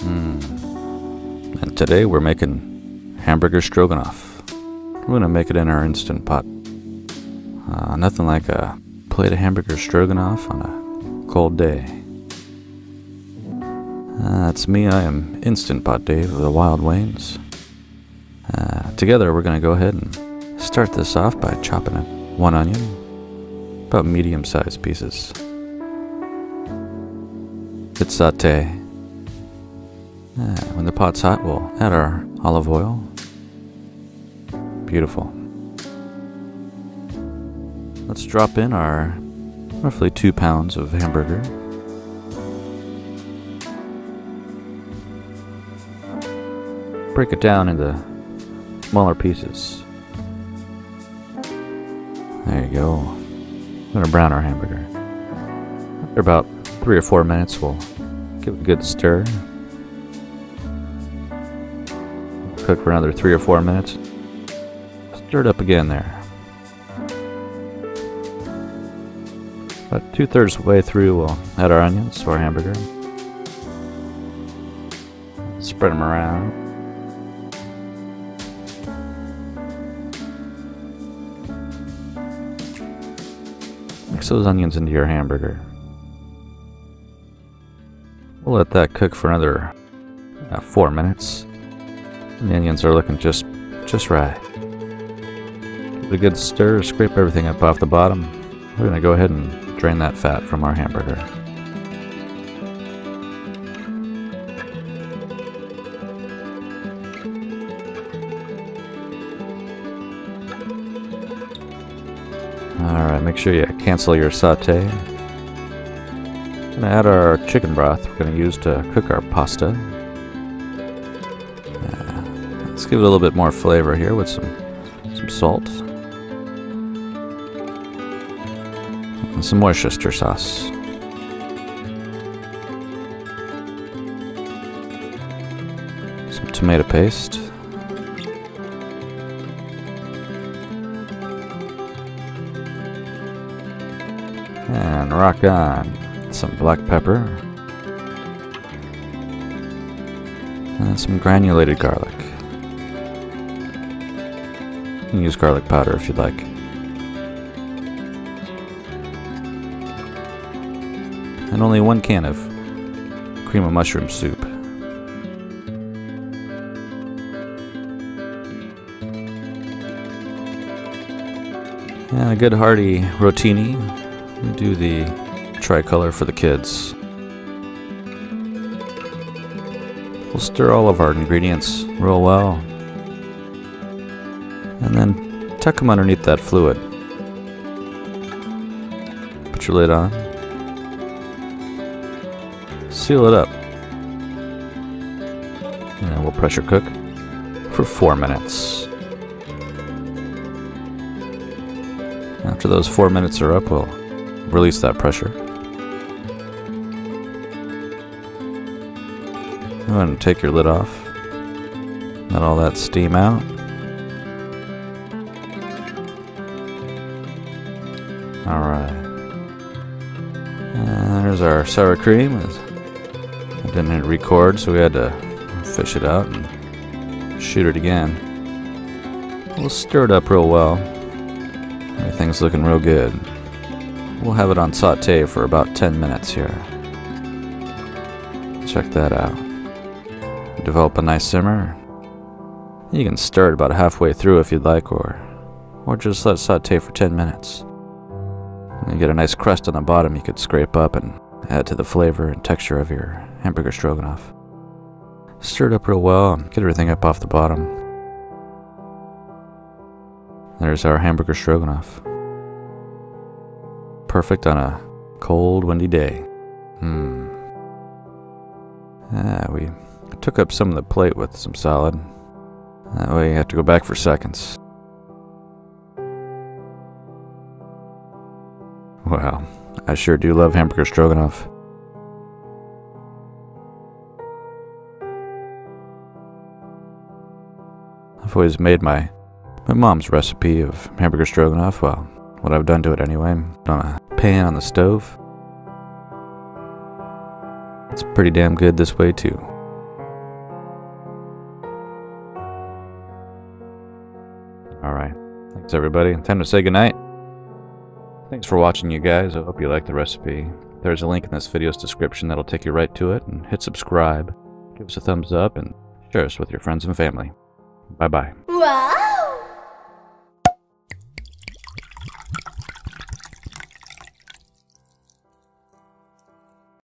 And today we're making Hamburger Stroganoff. We're going to make it in our Instant Pot. Nothing like a plate of Hamburger Stroganoff on a cold day. That's me. I am Instant Pot Dave of TheWildWaynes. Together we're going to go ahead and start this off by chopping up one onion, about medium-sized pieces. Hit saute. When the pot's hot, we'll add our olive oil. Beautiful. Let's drop in our roughly 2 pounds of hamburger. Break it down into smaller pieces. There you go. I'm going to brown our hamburger. After about 3 or 4 minutes, we'll give it a good stir. Cook for another 3 or 4 minutes. Stir it up again there. About 2/3 of the way through, we'll add our onions to our hamburger. Spread them around. Mix those onions into your hamburger. We'll let that cook for another 4 minutes. And the onions are looking just right. Give it a good stir, scrape everything up off the bottom. We're going to go ahead and drain that fat from our hamburger. Alright, make sure you cancel your saute. We're going to add our chicken broth we're going to use to cook our pasta. Let's give it a little bit more flavor here with some salt. And some Worcestershire sauce. Some tomato paste. And rock on some black pepper. And some granulated garlic. You can use garlic powder if you'd like. And only 1 can of cream of mushroom soup. And a good hearty rotini. We do the tricolor for the kids. We'll stir all of our ingredients real well. And then tuck them underneath that fluid. Put your lid on. Seal it up. And we'll pressure cook for 4 minutes. After those 4 minutes are up, we'll release that pressure. Go ahead and take your lid off. Let all that steam out. Alright. There's our sour cream. It didn't record, so we had to fish it out and shoot it again. We'll stir it up real well. Everything's looking real good. We'll have it on saute for about 10 minutes here. Check that out. Develop a nice simmer. You can stir it about halfway through if you'd like, or just let it saute for 10 minutes. And you get a nice crust on the bottom you could scrape up and add to the flavor and texture of your Hamburger Stroganoff. Stir it up real well and get everything up off the bottom. There's our Hamburger Stroganoff. Perfect on a cold, windy day. We took up some of the plate with some salad. That way you have to go back for seconds. Wow, I sure do love Hamburger Stroganoff. I've always made my mom's recipe of Hamburger Stroganoff. Well, what I've done to it anyway. On a pan on the stove. It's pretty damn good this way too. Alright, thanks everybody. Time to say goodnight. Thanks for watching, you guys. I hope you liked the recipe. There's a link in this video's description that'll take you right to it, and hit subscribe, give us a thumbs up, and share us with your friends and family. Bye-bye. Wow!